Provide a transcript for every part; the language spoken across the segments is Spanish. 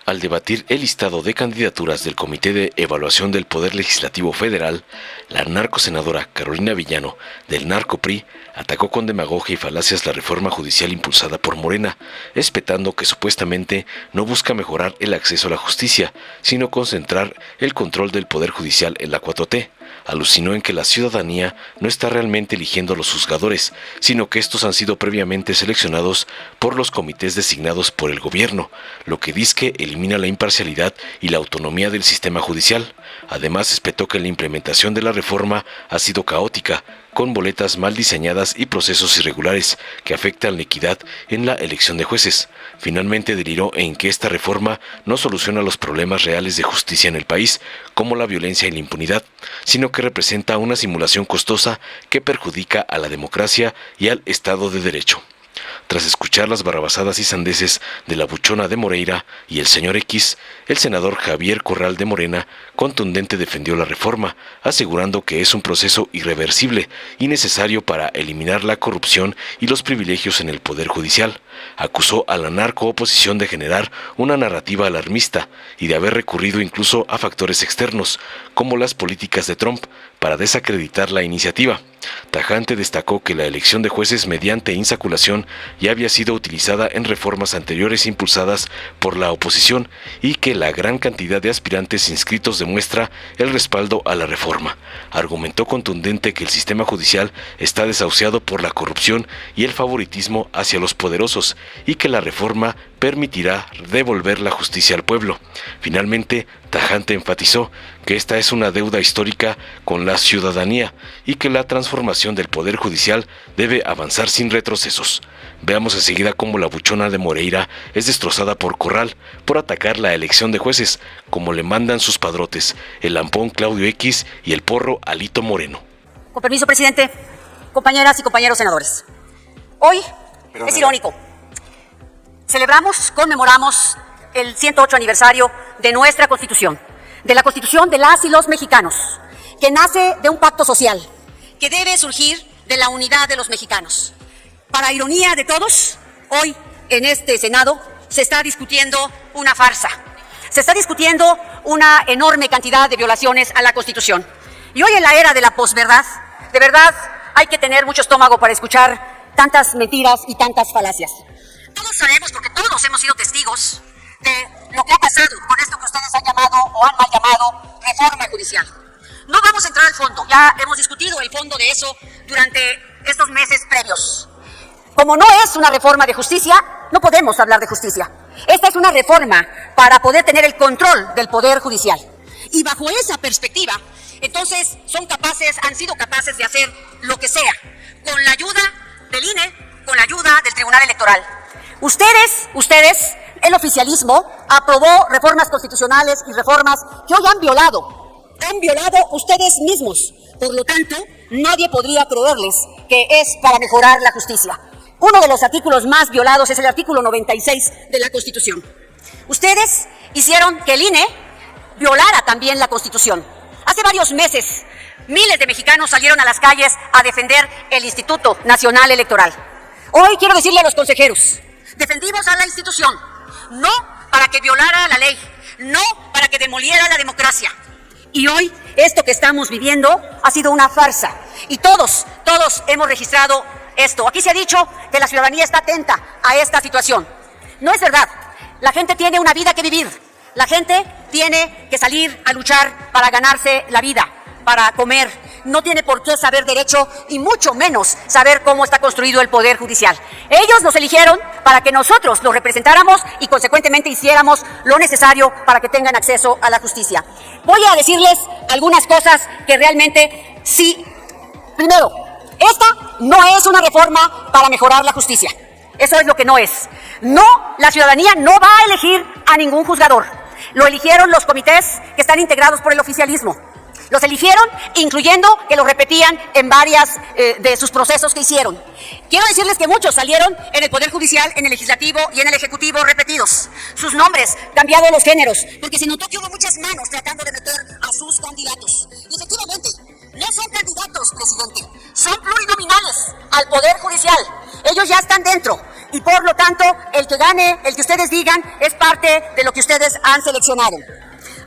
al debatir el listado de candidaturas del Comité de Evaluación del Poder Legislativo Federal, la narcosenadora Carolina Villano, del Narco-PRI, atacó con demagogia y falacias la reforma judicial impulsada por Morena, espetando que supuestamente no busca mejorar el acceso a la justicia, sino concentrar el control del Poder Judicial en la 4T. Alucinó en que la ciudadanía no está realmente eligiendo a los juzgadores, sino que estos han sido previamente seleccionados por los comités designados por el gobierno, lo que dizque elimina la imparcialidad y la autonomía del sistema judicial. Además, espetó que la implementación de la reforma ha sido caótica, con boletas mal diseñadas y procesos irregulares que afectan la equidad en la elección de jueces. Finalmente deliró en que esta reforma no soluciona los problemas reales de justicia en el país, como la violencia y la impunidad, sino que representa una simulación costosa que perjudica a la democracia y al Estado de Derecho. Tras escuchar las barrabasadas y sandeces de la buchona de Moreira y el señor X, el senador Javier Corral de Morena contundente defendió la reforma, asegurando que es un proceso irreversible y necesario para eliminar la corrupción y los privilegios en el Poder Judicial. Acusó a la narcooposición de generar una narrativa alarmista y de haber recurrido incluso a factores externos, como las políticas de Trump, para desacreditar la iniciativa. Tajante destacó que la elección de jueces mediante insaculación ya había sido utilizada en reformas anteriores impulsadas por la oposición y que la gran cantidad de aspirantes inscritos demuestra el respaldo a la reforma. Argumentó contundente que el sistema judicial está desahuciado por la corrupción y el favoritismo hacia los poderosos y que la reforma permitirá devolver la justicia al pueblo. Finalmente, Tajante enfatizó que esta es una deuda histórica con la ciudadanía y que la transformación del Poder Judicial debe avanzar sin retrocesos. Veamos enseguida cómo la buchona de Moreira es destrozada por Corral por atacar la elección de jueces, como le mandan sus padrotes, el lampón Claudio X y el porro Alito Moreno. Con permiso, presidente, compañeras y compañeros senadores. Hoy es irónico. Celebramos, conmemoramos el 108 aniversario de nuestra Constitución, de la Constitución de las y los mexicanos, que nace de un pacto social, que debe surgir de la unidad de los mexicanos. Para ironía de todos, hoy en este Senado se está discutiendo una farsa. Se está discutiendo una enorme cantidad de violaciones a la Constitución. Y hoy en la era de la posverdad, de verdad hay que tener mucho estómago para escuchar tantas mentiras y tantas falacias. Todos sabemos, porque todos hemos sido testigos de lo que ha pasado con esto que ustedes han llamado o han mal llamado reforma judicial. No vamos a entrar al fondo, ya hemos discutido el fondo de eso durante estos meses previos. Como no es una reforma de justicia, no podemos hablar de justicia. Esta es una reforma para poder tener el control del Poder Judicial. Y bajo esa perspectiva, entonces han sido capaces de hacer lo que sea, con la ayuda del INE, con la ayuda del Tribunal Electoral. Ustedes, el oficialismo, aprobó reformas constitucionales y reformas que hoy han violado ustedes mismos. Por lo tanto, nadie podría creerles que es para mejorar la justicia. Uno de los artículos más violados es el artículo 96 de la Constitución. Ustedes hicieron que el INE violara también la Constitución. Hace varios meses, miles de mexicanos salieron a las calles a defender el Instituto Nacional Electoral. Hoy quiero decirle a los consejeros, defendimos a la institución, no para que violara la ley, no para que demoliera la democracia. Y hoy, esto que estamos viviendo ha sido una farsa. Y todos hemos registrado esto. Aquí se ha dicho que la ciudadanía está atenta a esta situación. No es verdad. La gente tiene una vida que vivir. La gente tiene que salir a luchar para ganarse la vida, para comer. No tiene por qué saber derecho y mucho menos saber cómo está construido el Poder Judicial. Ellos nos eligieron para que nosotros los representáramos y consecuentemente hiciéramos lo necesario para que tengan acceso a la justicia. Voy a decirles algunas cosas que realmente sí. Primero, esta no es una reforma para mejorar la justicia. Eso es lo que no es. No, la ciudadanía no va a elegir a ningún juzgador. Lo eligieron los comités que están integrados por el oficialismo. Los eligieron, incluyendo que lo repetían en varias de sus procesos que hicieron. Quiero decirles que muchos salieron en el Poder Judicial, en el Legislativo y en el Ejecutivo repetidos. Sus nombres, cambiados los géneros, porque se notó que hubo muchas manos tratando de meter a sus candidatos. Y efectivamente, No son candidatos, presidente, son plurinominales al Poder Judicial. Ellos ya están dentro y por lo tanto el que gane, el que ustedes digan, es parte de lo que ustedes han seleccionado.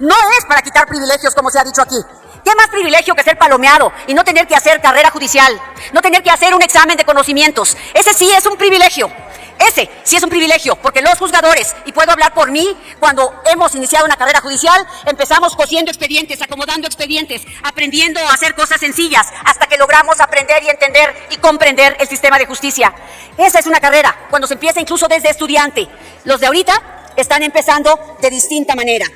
No es para quitar privilegios como se ha dicho aquí. ¿Qué más privilegio que ser palomeado y no tener que hacer carrera judicial? No tener que hacer un examen de conocimientos. Ese sí es un privilegio. Ese sí es un privilegio, porque los juzgadores, y puedo hablar por mí, cuando hemos iniciado una carrera judicial, empezamos cosiendo expedientes, acomodando expedientes, aprendiendo a hacer cosas sencillas, hasta que logramos aprender y entender y comprender el sistema de justicia. Esa es una carrera, cuando se empieza incluso desde estudiante. Los de ahorita están empezando de distinta manera.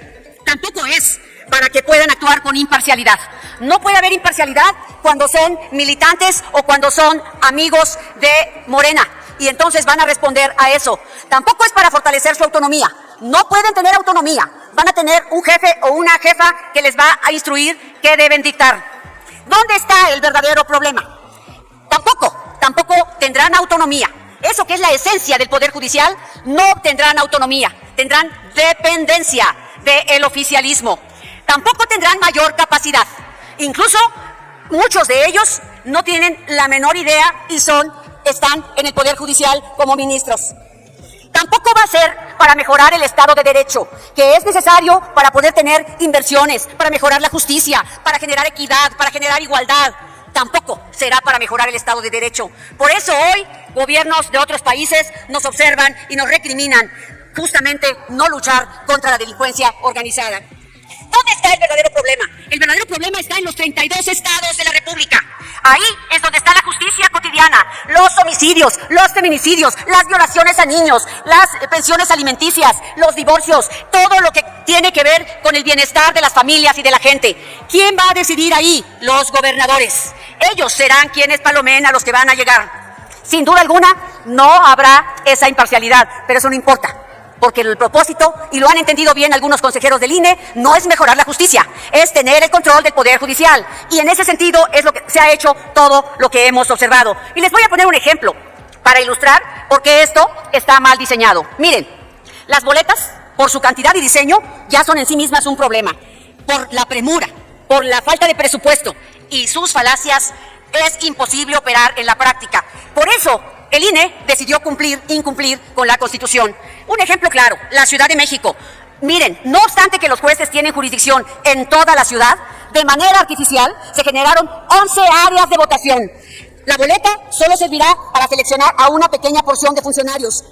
Tampoco es para que puedan actuar con imparcialidad. No puede haber imparcialidad cuando son militantes o cuando son amigos de Morena. Y entonces van a responder a eso. Tampoco es para fortalecer su autonomía. No pueden tener autonomía. Van a tener un jefe o una jefa que les va a instruir qué deben dictar. ¿Dónde está el verdadero problema? Tampoco tendrán autonomía. Eso que es la esencia del Poder Judicial, no tendrán autonomía. Tendrán dependencia del oficialismo. Tampoco tendrán mayor capacidad. Incluso muchos de ellos no tienen la menor idea y están en el Poder Judicial como ministros. Tampoco va a ser para mejorar el Estado de Derecho, que es necesario para poder tener inversiones, para mejorar la justicia, para generar equidad, para generar igualdad. Tampoco será para mejorar el Estado de Derecho. Por eso hoy gobiernos de otros países nos observan y nos recriminan justamente no luchar contra la delincuencia organizada. ¿Dónde está el verdadero problema? El verdadero problema está en los 32 estados de la República. Ahí es donde está la justicia cotidiana, los homicidios, los feminicidios, las violaciones a niños, las pensiones alimenticias, los divorcios, todo lo que tiene que ver con el bienestar de las familias y de la gente. ¿Quién va a decidir ahí? Los gobernadores. Ellos serán quienes palomeen a los que van a llegar. Sin duda alguna, no habrá esa imparcialidad, pero eso no importa. Porque el propósito, y lo han entendido bien algunos consejeros del INE, no es mejorar la justicia, es tener el control del Poder Judicial. Y en ese sentido es lo que se ha hecho todo lo que hemos observado. Y les voy a poner un ejemplo para ilustrar por qué esto está mal diseñado. Miren, las boletas, por su cantidad y diseño, ya son en sí mismas un problema. Por la premura, por la falta de presupuesto y sus falacias, es imposible operar en la práctica. Por eso, el INE decidió incumplir con la Constitución. Un ejemplo claro, la Ciudad de México. Miren, no obstante que los jueces tienen jurisdicción en toda la ciudad, de manera artificial se generaron 11 áreas de votación. La boleta solo servirá para seleccionar a una pequeña porción de funcionarios.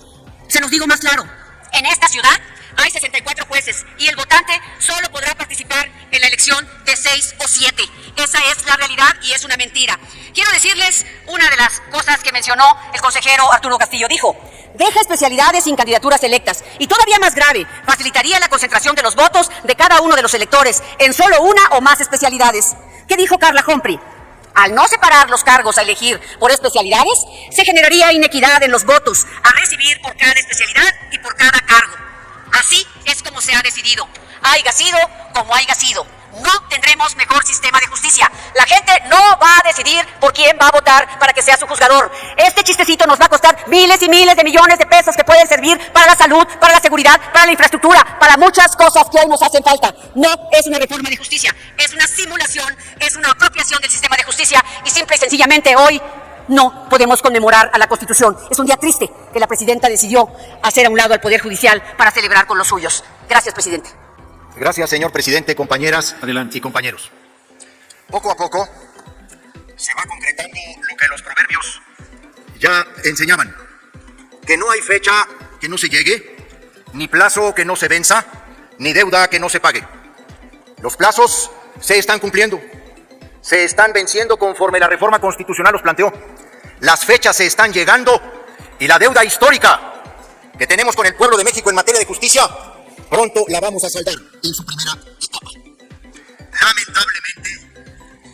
Se los digo más claro, en esta ciudad hay 64 jueces y el votante solo podrá participar en la elección de 6 o 7. Esa es la realidad y es una mentira. Quiero decirles una de las cosas que mencionó el consejero Arturo Castillo. Dijo, deja especialidades sin candidaturas electas. Y todavía más grave, facilitaría la concentración de los votos de cada uno de los electores en solo una o más especialidades. ¿Qué dijo Carla Humphrey? Al no separar los cargos a elegir por especialidades, se generaría inequidad en los votos a recibir por cada especialidad y por cada cargo. Así es como se ha decidido. Haiga sido como haiga sido. No tendremos mejor sistema de justicia. La gente no va a decidir por quién va a votar para que sea su juzgador. Este chistecito nos va a costar miles y miles de millones de pesos que pueden servir para la salud, para la seguridad, para la infraestructura, para muchas cosas que hoy nos hacen falta. No es una reforma de justicia, es una simulación, es una apropiación del sistema de justicia y simple y sencillamente hoy no podemos conmemorar a la Constitución. Es un día triste que la presidenta decidió hacer a un lado al Poder Judicial para celebrar con los suyos. Gracias, presidente. Gracias, señor presidente, compañeras y compañeros. Poco a poco se va concretando lo que los proverbios ya enseñaban. Que no hay fecha que no se llegue, ni plazo que no se venza, ni deuda que no se pague. Los plazos se están cumpliendo, se están venciendo conforme la reforma constitucional los planteó. Las fechas se están llegando y la deuda histórica que tenemos con el pueblo de México en materia de justicia pronto la vamos a saldar en su primera etapa. Lamentablemente,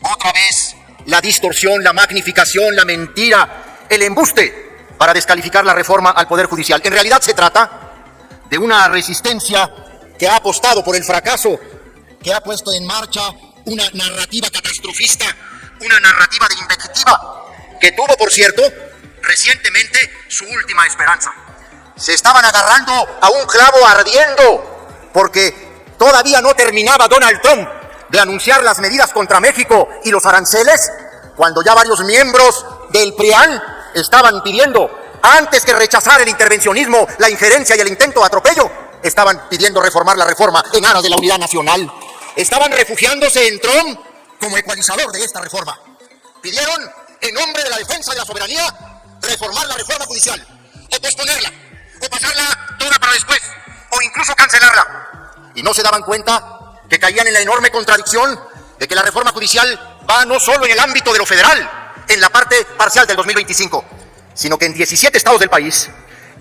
otra vez, la distorsión, la magnificación, la mentira, el embuste para descalificar la reforma al Poder Judicial. En realidad se trata de una resistencia que ha apostado por el fracaso, que ha puesto en marcha una narrativa catastrofista, una narrativa de invectiva, que tuvo, por cierto, recientemente su última esperanza. Se estaban agarrando a un clavo ardiendo porque todavía no terminaba Donald Trump de anunciar las medidas contra México y los aranceles, cuando ya varios miembros del PRIAN estaban pidiendo, antes que rechazar el intervencionismo, la injerencia y el intento de atropello, estaban pidiendo reformar la reforma en aras de la unidad nacional. Estaban refugiándose en Trump como ecualizador de esta reforma. Pidieron, en nombre de la defensa de la soberanía, reformar la reforma judicial, o posponerla, o pasarla toda para después, o incluso cancelarla. Y no se daban cuenta que caían en la enorme contradicción de que la reforma judicial va no solo en el ámbito de lo federal, en la parte parcial del 2025, sino que en 17 estados del país,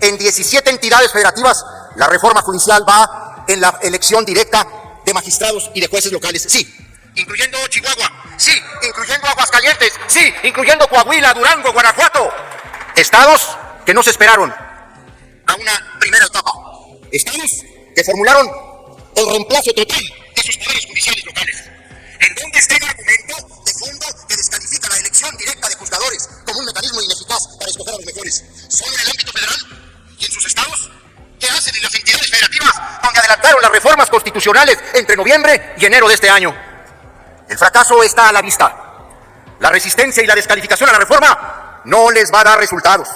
en 17 entidades federativas, la reforma judicial va en la elección directa de magistrados y de jueces locales, sí, incluyendo Chihuahua, sí, incluyendo Aguascalientes, sí, incluyendo Coahuila, Durango, Guanajuato, estados que no se esperaron a una primera etapa, estados que formularon el reemplazo total de sus poderes judiciales locales. ¿En dónde está el argumento de fondo que descalifica la elección directa de juzgadores como un mecanismo ineficaz para escoger a los mejores? ¿Solo en el ámbito federal y en sus estados? ¿Qué hacen en las entidades federativas donde adelantaron las reformas constitucionales entre noviembre y enero de este año? El fracaso está a la vista. La resistencia y la descalificación a la reforma no les va a dar resultados,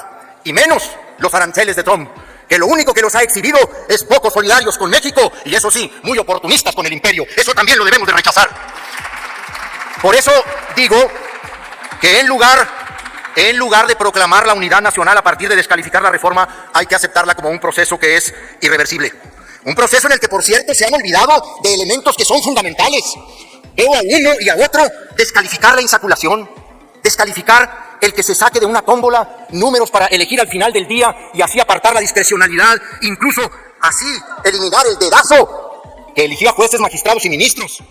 y menos los aranceles de Trump, que lo único que los ha exhibido es poco solidarios con México y, eso sí, muy oportunistas con el imperio. Eso también lo debemos de rechazar. Por eso digo que en lugar de proclamar la unidad nacional a partir de descalificar la reforma, hay que aceptarla como un proceso que es irreversible. Un proceso en el que, por cierto, se han olvidado de elementos que son fundamentales. Veo a uno y a otro descalificar la insaculación, descalificar el que se saque de una tómbola números para elegir al final del día y así apartar la discrecionalidad, incluso así eliminar el dedazo que elegía jueces, magistrados y ministros.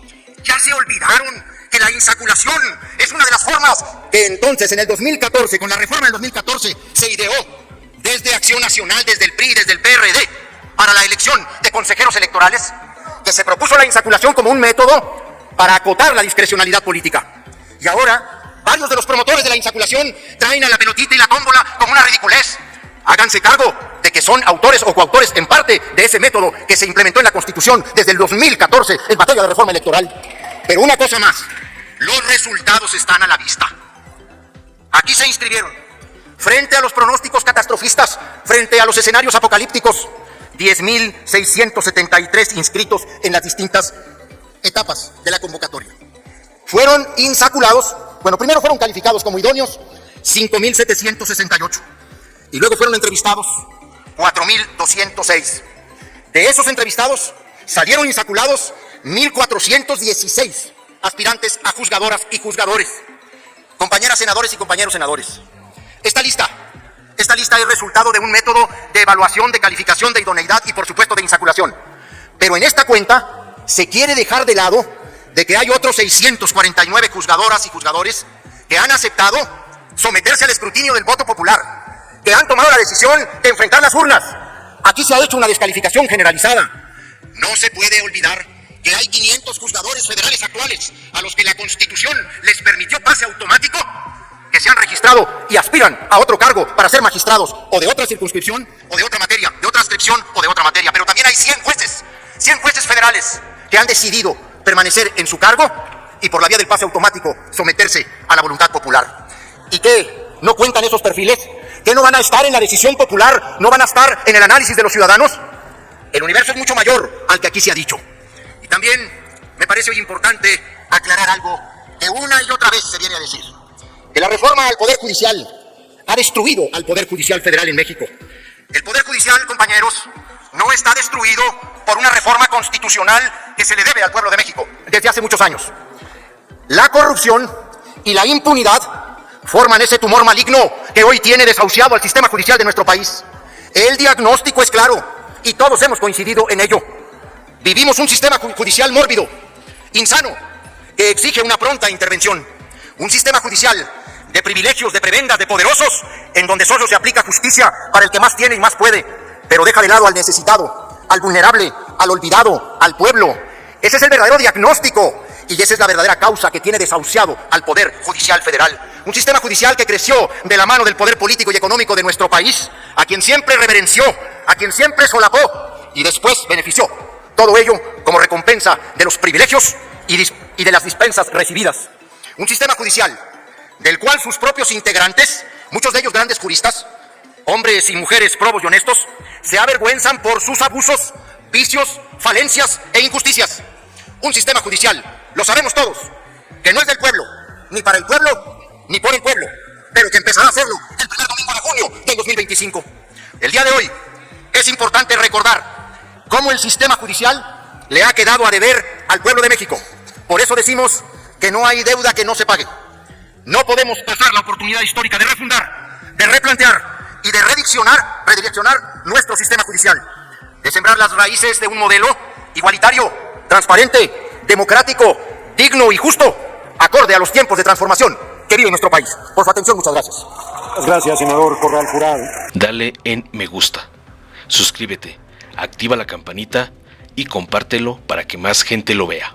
Ya se olvidaron que la insaculación es una de las formas que entonces en el 2014, con la reforma del 2014, se ideó desde Acción Nacional, desde el PRI, desde el PRD, para la elección de consejeros electorales, que se propuso la insaculación como un método para acotar la discrecionalidad política. Y ahora, varios de los promotores de la insaculación traen a la pelotita y la tómbola como una ridiculez. Háganse cargo de que son autores o coautores en parte de ese método que se implementó en la Constitución desde el 2014 en materia de reforma electoral. Pero una cosa más, los resultados están a la vista. Aquí se inscribieron, frente a los pronósticos catastrofistas, frente a los escenarios apocalípticos, 10.673 inscritos en las distintas etapas de la convocatoria. Fueron insaculados, bueno, primero fueron calificados como idóneos 5.768 y luego fueron entrevistados 4.206. De esos entrevistados salieron insaculados 1.416 aspirantes a juzgadoras y juzgadores, compañeras senadores y compañeros senadores. Esta lista es resultado de un método de evaluación, de calificación, de idoneidad y por supuesto de insaculación. Pero en esta cuenta se quiere dejar de lado de que hay otros 649 juzgadoras y juzgadores que han aceptado someterse al escrutinio del voto popular, que han tomado la decisión de enfrentar las urnas. Aquí se ha hecho una descalificación generalizada. No se puede olvidar que hay 500 juzgadores federales actuales a los que la Constitución les permitió pase automático, que se han registrado y aspiran a otro cargo para ser magistrados o de otra circunscripción o de otra materia, de otra adscripción o de otra materia. Pero también hay 100 jueces federales que han decidido permanecer en su cargo y por la vía del pase automático someterse a la voluntad popular. ¿Y qué? ¿No cuentan esos perfiles? ¿Qué no van a estar en la decisión popular? ¿No van a estar en el análisis de los ciudadanos? El universo es mucho mayor al que aquí se ha dicho. Y también me parece hoy importante aclarar algo que una y otra vez se viene a decir. Que la reforma al Poder Judicial ha destruido al Poder Judicial Federal en México. El Poder Judicial, compañeros, no está destruido por una reforma constitucional que se le debe al pueblo de México desde hace muchos años. La corrupción y la impunidad forman ese tumor maligno que hoy tiene desahuciado al sistema judicial de nuestro país. El diagnóstico es claro y todos hemos coincidido en ello. Vivimos un sistema judicial mórbido, insano, que exige una pronta intervención. Un sistema judicial de privilegios, de prebendas, de poderosos, en donde solo se aplica justicia para el que más tiene y más puede, pero deja de lado al necesitado, al vulnerable, al olvidado, al pueblo. Ese es el verdadero diagnóstico y esa es la verdadera causa que tiene desahuciado al Poder Judicial Federal. Un sistema judicial que creció de la mano del poder político y económico de nuestro país, a quien siempre reverenció, a quien siempre solapó y después benefició. Todo ello como recompensa de los privilegios y y de las dispensas recibidas. Un sistema judicial del cual sus propios integrantes, muchos de ellos grandes juristas, hombres y mujeres probos y honestos, se avergüenzan por sus abusos, vicios, falencias e injusticias. Un sistema judicial, lo sabemos todos, que no es del pueblo, ni para el pueblo, ni por el pueblo, pero que empezará a hacerlo el primer domingo de junio del 2025. El día de hoy es importante recordar cómo el sistema judicial le ha quedado a deber al pueblo de México. Por eso decimos que no hay deuda que no se pague. No podemos pasar la oportunidad histórica de refundar, de replantear y de redireccionar nuestro sistema judicial, de sembrar las raíces de un modelo igualitario, transparente, democrático, digno y justo, acorde a los tiempos de transformación que vive nuestro país. Por su atención, muchas gracias. Gracias, senador Corral Jurado. Dale en me gusta, suscríbete, activa la campanita y compártelo para que más gente lo vea.